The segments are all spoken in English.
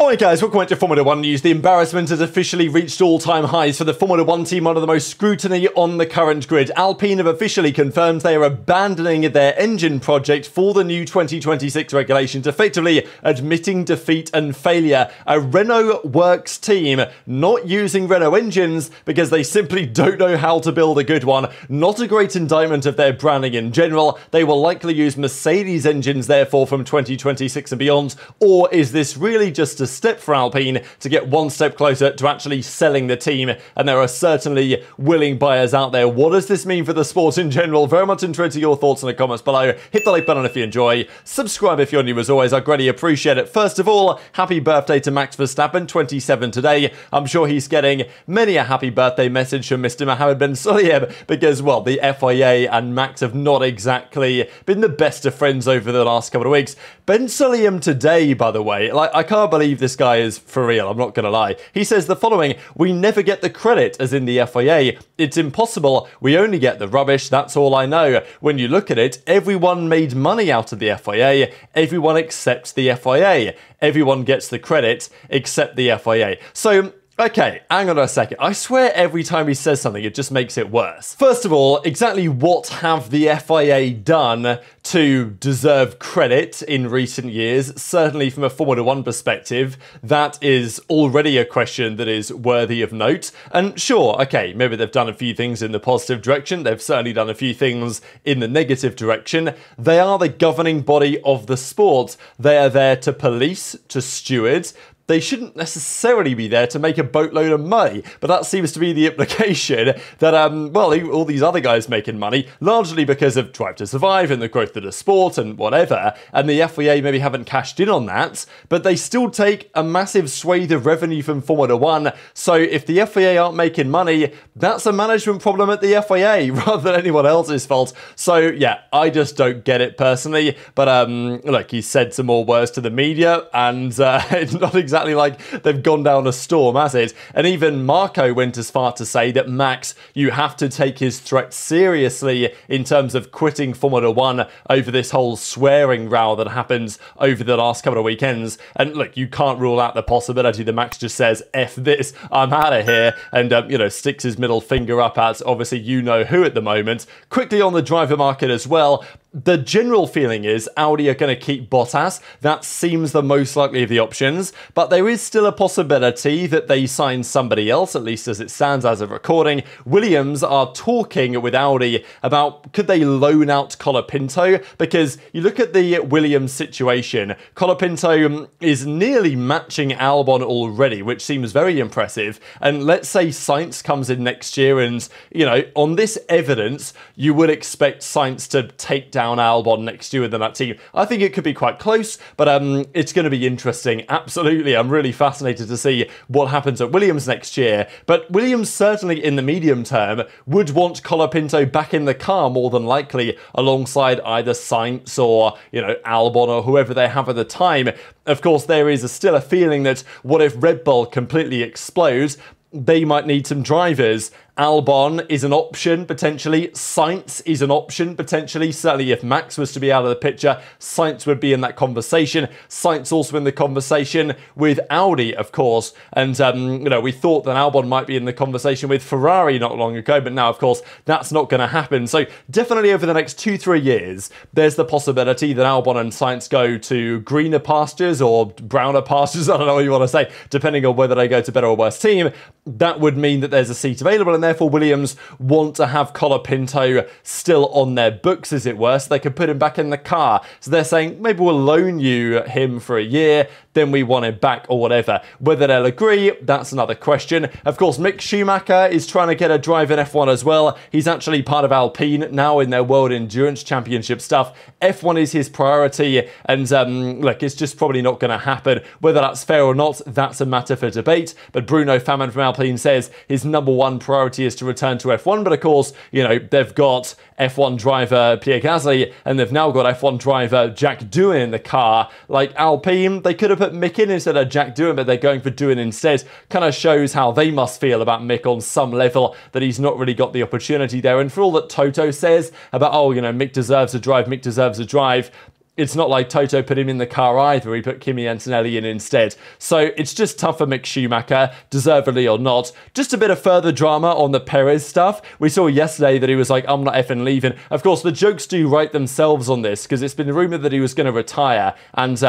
Alright guys, welcome back to Formula 1 news. The embarrassment has officially reached all-time highs for the Formula 1 team under the most scrutiny on the current grid. Alpine have officially confirmed they are abandoning their engine project for the new 2026 regulations, effectively admitting defeat and failure. A Renault works team not using Renault engines because they simply don't know how to build a good one. Not a great indictment of their branding in general. They will likely use Mercedes engines therefore from 2026 and beyond. Or is this really just a step for Alpine to get one step closer to actually selling the team? And there are certainly willing buyers out there. What does this mean for the sport in general? Very much interested in your thoughts in the comments below. Hit the like button if you enjoy. Subscribe if you're new as always. I greatly appreciate it. First of all, happy birthday to Max Verstappen, 27 today. I'm sure he's getting many a happy birthday message from Mr. Mohammed Ben Sulayem because, well, the FIA and Max have not exactly been the best of friends over the last couple of weeks. Ben Sulayem today, by the way, I can't believe this guy is for real, I'm not gonna lie. He says the following: "We never get the credit, as in the FIA. It's impossible. We only get the rubbish, that's all I know. When you look at it, everyone made money out of the FIA. Everyone accepts the FIA. Everyone gets the credit except the FIA. So, okay, hang on a second. I swear every time he says something, it just makes it worse. First of all, exactly what have the FIA done to deserve credit in recent years? Certainly from a Formula 1 perspective, that is already a question that is worthy of note. And sure, okay, maybe they've done a few things in the positive direction. They've certainly done a few things in the negative direction. They are the governing body of the sport. They are there to police, to steward. They shouldn't necessarily be there to make a boatload of money, but that seems to be the implication that, well, all these other guys making money, largely because of Drive to Survive and the growth of the sport and whatever, and the FIA maybe haven't cashed in on that, but they still take a massive swathe of revenue from Formula 1, so if the FIA aren't making money, that's a management problem at the FIA rather than anyone else's fault. So yeah, I just don't get it personally, but look, he said some more words to the media, and it's not exactly like they've gone down a storm, has it? And even Marco went as far to say that, Max, you have to take his threat seriously in terms of quitting Formula 1 over this whole swearing row that happened over the last couple of weekends. And look, you can't rule out the possibility that Max just says, F this, I'm out of here, and, you know, sticks his middle finger up at, obviously, you know who at the moment. Quickly on the driver market as well, the general feeling is Audi are going to keep Bottas. That seems the most likely of the options, but there is still a possibility that they sign somebody else, at least as it stands as of recording. Williams are talking with Audi about could they loan out Colapinto, because you look at the Williams situation, Colapinto is nearly matching Albon already, which seems very impressive, and let's say Sainz comes in next year and, you know, on this evidence, you would expect Sainz to take down Albon next year within that team. I think it could be quite close, but it's going to be interesting. Absolutely, I'm really fascinated to see what happens at Williams next year. But Williams certainly in the medium term would want Colapinto back in the car more than likely, alongside either Sainz or, you know, Albon or whoever they have at the time. Of course, there is still a feeling that what if Red Bull completely explodes? They might need some drivers. Albon is an option, potentially. Sainz is an option, potentially. Certainly if Max was to be out of the picture, Sainz would be in that conversation. Sainz also in the conversation with Audi, of course. And, you know, we thought that Albon might be in the conversation with Ferrari not long ago, but now, of course, that's not going to happen. So definitely over the next 2-3 years, there's the possibility that Albon and Sainz go to greener pastures or browner pastures, I don't know what you want to say, depending on whether they go to better or worse team. That would mean that there's a seat available, and therefore Williams want to have Colapinto still on their books, as it were, so they can put him back in the car. So they're saying, maybe we'll loan you him for a year, then we want him back or whatever. Whether they'll agree, that's another question. Of course, Mick Schumacher is trying to get a drive in F1 as well. He's actually part of Alpine now in their World Endurance Championship stuff. F1 is his priority, and look, it's just probably not going to happen. Whether that's fair or not, that's a matter for debate. But Bruno Famin from Alpine says his #1 priority is to return to F1, but of course, you know, they've got F1 driver Pierre Gasly, and they've now got F1 driver Jack Doohan in the car. Like Alpine, they could have put Mick in instead of Jack Doohan, but they're going for Doohan instead. Kind of shows how they must feel about Mick on some level, that he's not really got the opportunity there. And for all that Toto says about, oh, you know, Mick deserves a drive, it's not like Toto put him in the car either. He put Kimi Antonelli in instead. So it's just tough for Mick Schumacher, deservedly or not. Just a bit of further drama on the Perez stuff. We saw yesterday that he was like, I'm not effing leaving. Of course, the jokes do write themselves on this because it's been rumoured that he was going to retire. And,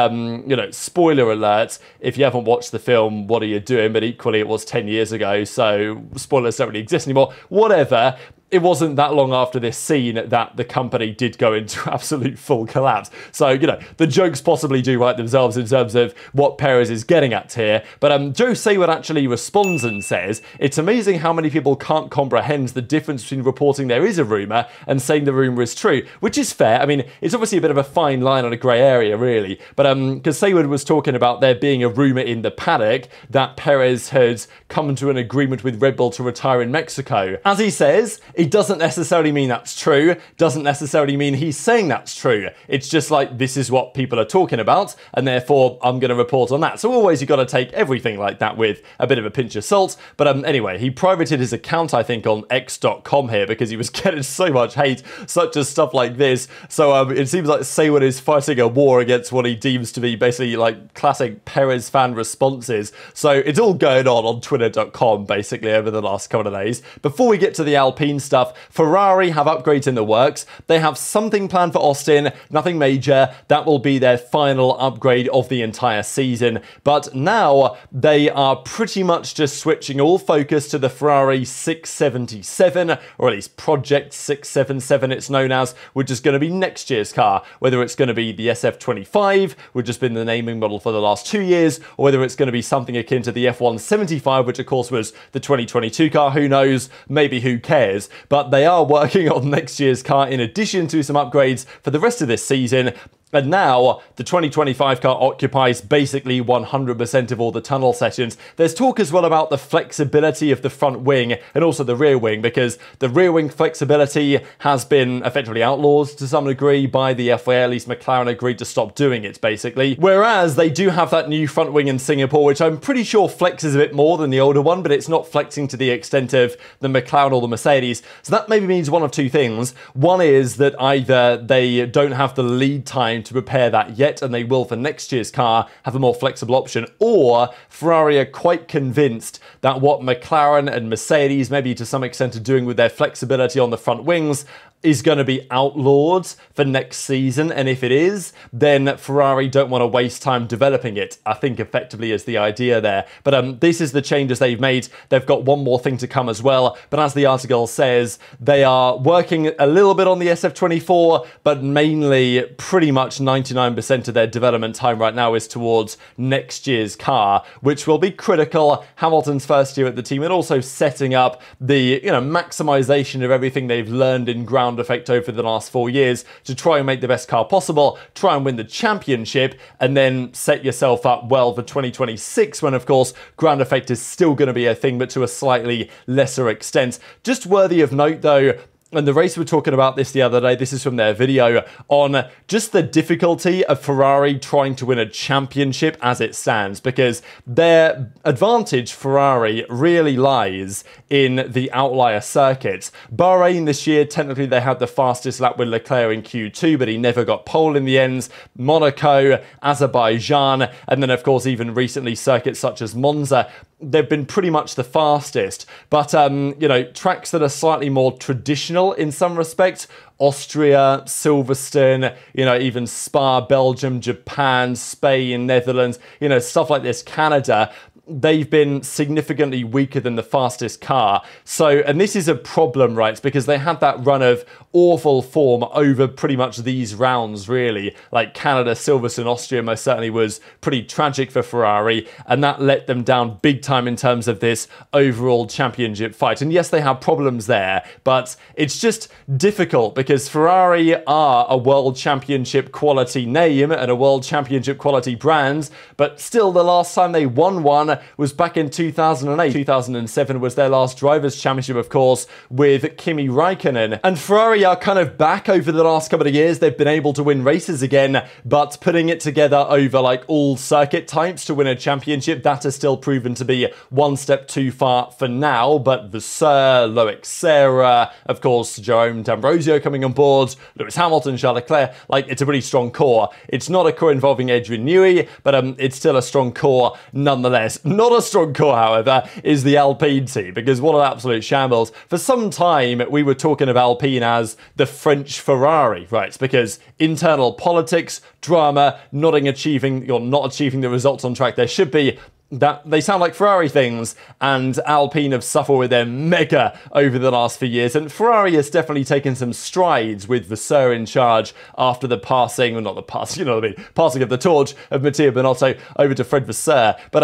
you know, spoiler alert, if you haven't watched the film, what are you doing? But equally, it was 10 years ago, so spoilers don't really exist anymore. Whatever. It wasn't that long after this scene that the company did go into absolute full collapse. So, you know, the jokes possibly do write themselves in terms of what Perez is getting at here. But Joe Sayward actually responds and says, it's amazing how many people can't comprehend the difference between reporting there is a rumour and saying the rumour is true, which is fair. I mean, it's obviously a bit of a fine line on a grey area, really. But because Sayward was talking about there being a rumour in the paddock that Perez had come to an agreement with Red Bull to retire in Mexico. As he says, it doesn't necessarily mean that's true, doesn't necessarily mean he's saying that's true. It's just like, this is what people are talking about, and therefore I'm going to report on that. So always you've got to take everything like that with a bit of a pinch of salt. But anyway, he privated his account, I think, on x.com here because he was getting so much hate, such as stuff like this. So it seems like Sayward is fighting a war against what he deems to be basically like classic Perez fan responses. So it's all going on twitter.com basically over the last couple of days. Before we get to the Alpine stuff, Ferrari have upgrades in the works. They have something planned for Austin, nothing major. That will be their final upgrade of the entire season. But now they are pretty much just switching all focus to the Ferrari 677, or at least Project 677 it's known as, which is going to be next year's car. Whether it's going to be the SF25, which has been the naming model for the last 2 years, or whether it's going to be something akin to the F175, which of course was the 2022 car, who knows, maybe who cares. But they are working on next year's car in addition to some upgrades for the rest of this season. And now, the 2025 car occupies basically 100% of all the tunnel sessions. There's talk as well about the flexibility of the front wing and also the rear wing, because the rear wing flexibility has been effectively outlawed to some degree by the FIA. At least McLaren agreed to stop doing it, basically. Whereas they do have that new front wing in Singapore, which I'm pretty sure flexes a bit more than the older one, but it's not flexing to the extent of the McLaren or the Mercedes. So that maybe means one of two things. One is that either they don't have the lead time to prepare that yet, and they will for next year's car have a more flexible option, or Ferrari are quite convinced that what McLaren and Mercedes maybe to some extent are doing with their flexibility on the front wings is going to be outlawed for next season, and if it is, then Ferrari don't want to waste time developing it, I think effectively is the idea there. But this is the changes they've made. They've got one more thing to come as well, but as the article says, they are working a little bit on the SF24, but mainly pretty much 99% of their development time right now is towards next year's car, which will be critical. Hamilton's first year at the team, and also setting up the, you know, maximization of everything they've learned in ground effect over the last 4 years to try and make the best car possible, try and win the championship, and then set yourself up well for 2026, when of course ground effect is still going to be a thing, but to a slightly lesser extent. Just worthy of note though, and the race, we were talking about this the other day, this is from their video, on just the difficulty of Ferrari trying to win a championship as it stands, because their advantage, Ferrari, really lies in the outlier circuits. Bahrain this year, technically they had the fastest lap with Leclerc in Q2, but he never got pole in the end. Monaco, Azerbaijan, and then of course even recently circuits such as Monza, they've been pretty much the fastest. But, you know, tracks that are slightly more traditional in some respects, Austria, Silverstone, you know, even Spa, Belgium, Japan, Spain, Netherlands, you know, stuff like this, Canada, they've been significantly weaker than the fastest car. So, and this is a problem, right? It's because they had that run of awful form over pretty much these rounds, really. Like Canada, Silverstone, Austria most certainly was pretty tragic for Ferrari, and that let them down big time in terms of this overall championship fight. And yes, they have problems there, but it's just difficult because Ferrari are a world championship quality name and a world championship quality brand, but still the last time they won one, was back in 2008. 2007 was their last Drivers' Championship, of course, with Kimi Räikkönen. And Ferrari are kind of back over the last couple of years. They've been able to win races again, but putting it together over like all circuit types to win a championship, that has still proven to be one step too far for now. But Vasseur, Loic Serra, of course, Jerome D'Ambrosio coming on board, Lewis Hamilton, Charles Leclerc, like it's a pretty strong core. It's not a core involving Adrian Newey, but it's still a strong core nonetheless. Not a strong core, however, is the Alpine team, because what an absolute shambles. For some time, we were talking of Alpine as the French Ferrari, right? Because internal politics, drama, not achieving the results on track there should be, that they sound like Ferrari things, and Alpine have suffered with their mega over the last few years, and Ferrari has definitely taken some strides with Vasseur in charge after the passing, well, not the pass, you know what I mean, passing of the torch of Matteo Binotto over to Fred Vasseur. But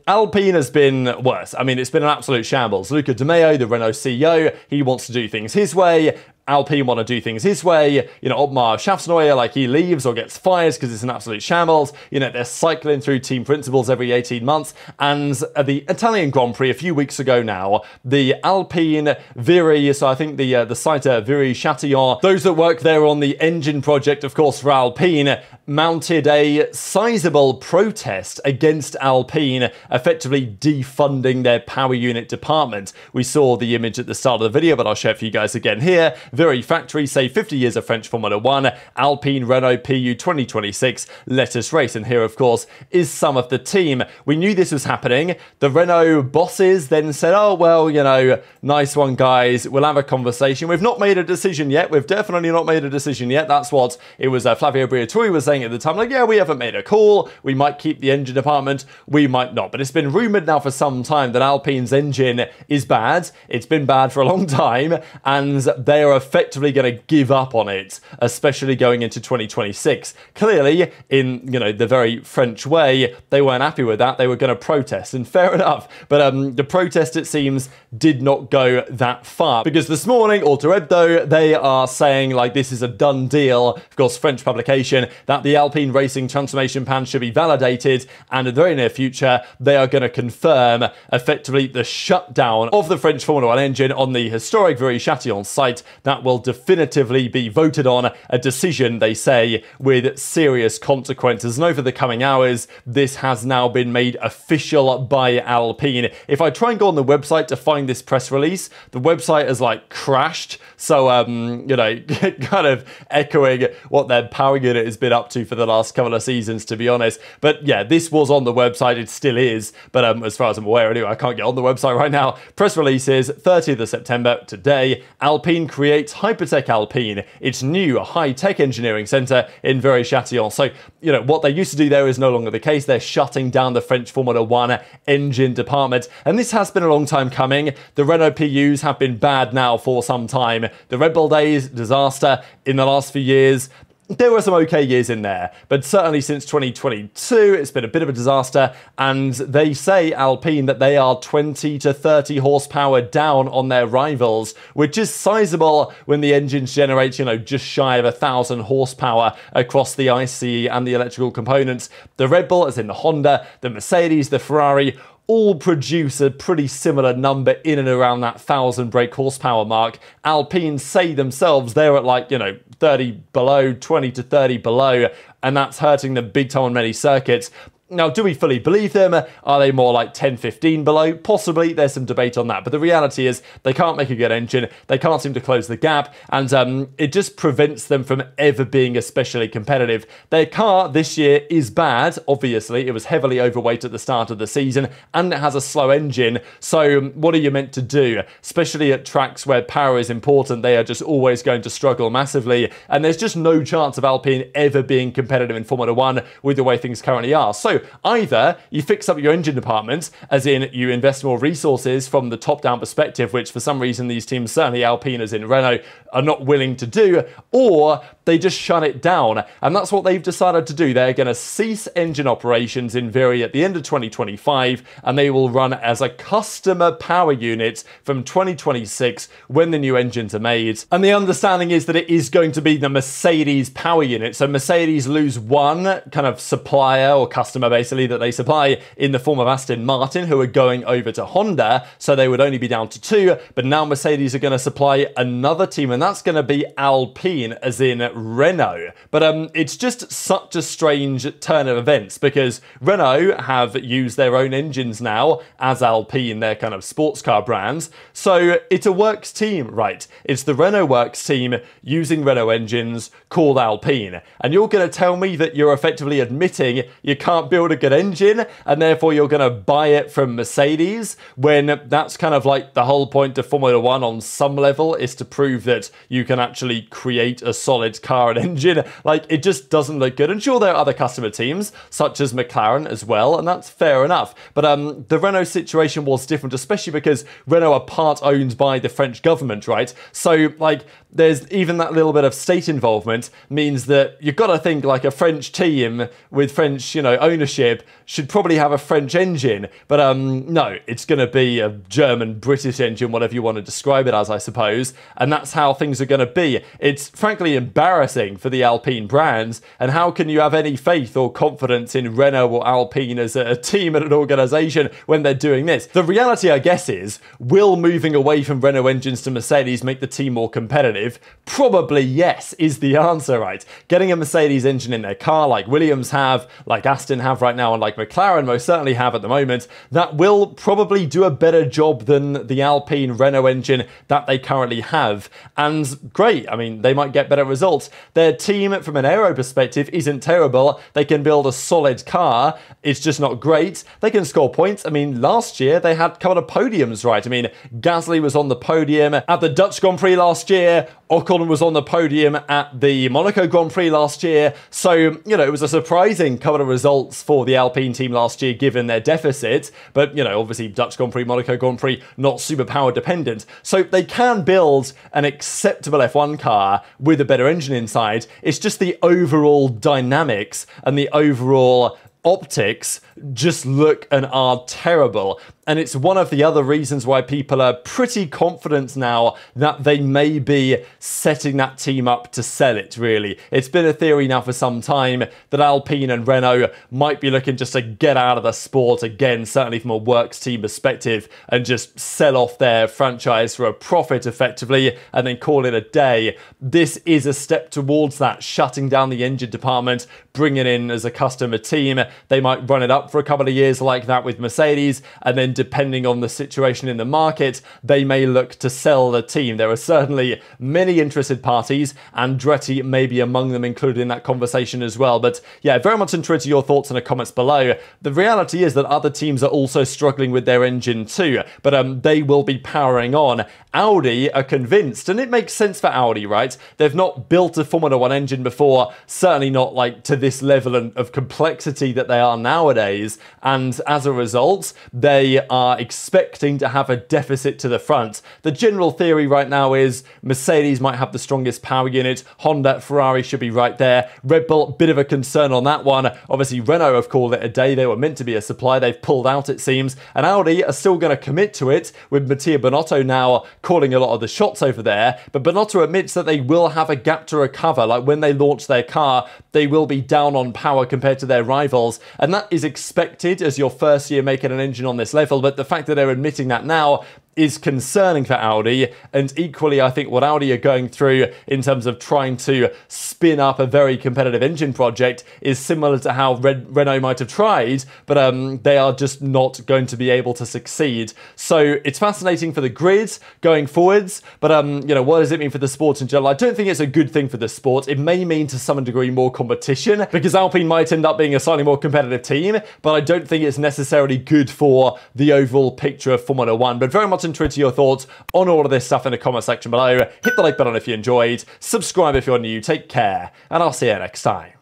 Alpine has been worse. I mean, it's been an absolute shambles. Luca Di Maio, the Renault CEO, he wants to do things his way. Alpine want to do things his way. You know, Otmar Schaffsneuer, like he leaves or gets fired because it's an absolute shambles. You know, they're cycling through team principles every 18 months. And at the Italian Grand Prix a few weeks ago now, the Alpine Viry, so I think the site Viry Châtillon, those that work there on the engine project, of course, for Alpine, mounted a sizable protest against Alpine, effectively defunding their power unit department. We saw the image at the start of the video, but I'll show it for you guys again here. Viry factory say 50 years of French Formula 1, Alpine Renault PU 2026, let us race. And here, of course, is some of the team. We knew this was happening. The Renault bosses then said, oh, well, you know, nice one, guys. We'll have a conversation. We've not made a decision yet. We've definitely not made a decision yet. That's what it was Flavio Briatore was saying at the time. Like, yeah, we haven't made a call. We might keep the engine department. We might not. But it's been rumoured now for some time that Alpine's engine is bad. It's been bad for a long time. And they are effectively going to give up on it, especially going into 2026. Clearly, in, you know, the very French way, they weren't happy with that. They were going to protest, and fair enough. But the protest, it seems, did not go that far, because this morning, Auto Hebdo, they are saying like this is a done deal, of course, French publication, that the Alpine racing transformation plan should be validated, and in the very near future, they are going to confirm effectively the shutdown of the French Formula 1 engine on the historic Viry-Châtillon site. That will definitively be voted on, a decision, they say, with serious consequences. And over the coming hours, this has now been made official by Alpine. If I try and go on the website to find this press release, the website has like crashed. So, you know, kind of echoing what their power unit has been up to for the last couple of seasons, to be honest. But yeah, this was on the website. It still is. But as far as I'm aware, anyway, I can't get on the website right now. Press releases, 30th of September, today. Alpine creates Hypertech Alpine, its new high-tech engineering centre in Viry-Châtillon. So, you know, what they used to do there is no longer the case. They're shutting down the French Formula 1 engine department. And this has been a long time coming. The Renault PUs have been bad now for some time. The Red Bull days, disaster in the last few years. There were some okay years in there, but certainly since 2022, it's been a bit of a disaster, and they say, Alpine, that they are 20 to 30 horsepower down on their rivals, which is sizable when the engines generate, you know, just shy of 1,000 horsepower across the ICE and the electrical components. The Red Bull, as in the Honda, the Mercedes, the Ferrari, all produce a pretty similar number in and around that 1,000 brake horsepower mark. Alpine say themselves they're at like, you know, 30 below, 20 to 30 below, and that's hurting them big time on many circuits. Now, do we fully believe them? Are they more like 10, 15 below? Possibly, there's some debate on that. But the reality is they can't make a good engine. They can't seem to close the gap. And it just prevents them from ever being especially competitive. Their car this year is bad. Obviously, it was heavily overweight at the start of the season and it has a slow engine. So what are you meant to do? Especially at tracks where power is important, they are just always going to struggle massively. And there's just no chance of Alpine ever being competitive in Formula 1 with the way things currently are. So either you fix up your engine department, as in you invest more resources from the top-down perspective, which for some reason these teams, certainly Alpine as in Renault, are not willing to do, or they just shut it down. And that's what they've decided to do. They're going to cease engine operations in Viry at the end of 2025, and they will run as a customer power unit from 2026 when the new engines are made. And the understanding is that it is going to be the Mercedes power unit. So Mercedes lose one kind of supplier or customer basically that they supply in the form of Aston Martin, who are going over to Honda, so they would only be down to 2, but now Mercedes are going to supply another team, and that's going to be Alpine, as in Renault. But it's just such a strange turn of events, because Renault have used their own engines now as Alpine, their kind of sports car brands, so it's a works team, right? It's the Renault works team using Renault engines called Alpine, and you're going to tell me that you're effectively admitting you can't build a good engine, and therefore you're going to buy it from Mercedes, when that's kind of like the whole point of Formula 1 on some level, is to prove that you can actually create a solid car and engine. Like, it just doesn't look good. And sure, there are other customer teams, such as McLaren as well, and that's fair enough. But the Renault situation was different, especially because Renault are part owned by the French government, right? So, like, there's even that little bit of state involvement means that you've got to think like a French team with French, ownership should probably have a French engine. But no, it's going to be a German, British engine, whatever you want to describe it as, I suppose. And that's how things are going to be. It's frankly embarrassing for the Alpine brands. And how can you have any faith or confidence in Renault or Alpine as a team and an organisation when they're doing this? The reality, I guess, is, will moving away from Renault engines to Mercedes make the team more competitive? Probably yes, is the answer, right? Getting a Mercedes engine in their car, like Williams have, like Aston have right now, and like McLaren most certainly have at the moment, that will probably do a better job than the Alpine Renault engine that they currently have. And great, I mean, they might get better results. Their team, from an aero perspective, isn't terrible. They can build a solid car. It's just not great. They can score points. I mean, last year they had a couple of podiums, right? I mean, Gasly was on the podium at the Dutch Grand Prix last year. Ocon was on the podium at the Monaco Grand Prix last year. So, it was a surprising couple of results for the Alpine team last year, given their deficit. But, obviously Dutch Grand Prix, Monaco Grand Prix, not superpower dependent. So they can build an acceptable F1 car with a better engine inside. It's just the overall dynamics and the overall optics just look and are terrible. And it's one of the other reasons why people are pretty confident now that they may be setting that team up to sell it, really. It's been a theory now for some time that Alpine and Renault might be looking just to get out of the sport again, certainly from a works team perspective, and just sell off their franchise for a profit effectively and then call it a day. This is a step towards that, shutting down the engine department, bringing in as a customer team. They might run it up for a couple of years like that with Mercedes, and then depending on the situation in the market, they may look to sell the team. There are certainly many interested parties, Andretti may be among them included in that conversation as well. But yeah, very much interested in your thoughts in the comments below. The reality is that other teams are also struggling with their engine too, but they will be powering on. Audi are convinced, and it makes sense for Audi, right? They've not built a Formula 1 engine before, certainly not like to this level of complexity that they are nowadays, and as a result, they are expecting to have a deficit to the front. The general theory right now is Mercedes might have the strongest power unit, Honda, Ferrari should be right there. Red Bull, bit of a concern on that one. Obviously, Renault have called it a day. They were meant to be a supply. They've pulled out, it seems, and Audi are still going to commit to it, with Mattia Binotto now calling a lot of the shots over there. But Binotto admits that they will have a gap to recover. Like, when they launch their car, they will be down on power compared to their rivals, and that is expected as your first year making an engine on this level. But the fact that they're admitting that now is concerning for Audi, and equally I think what Audi are going through in terms of trying to spin up a very competitive engine project is similar to how Renault might have tried, but they are just not going to be able to succeed. So it's fascinating for the grid going forwards, but what does it mean for the sport in general? I don't think it's a good thing for the sport. It may mean to some degree more competition, because Alpine might end up being a slightly more competitive team, but I don't think it's necessarily good for the overall picture of Formula 1. But very much interested in your thoughts on all of this stuff in the comment section below. Hit the like button if you enjoyed, subscribe if you're new, take care, and I'll see you next time.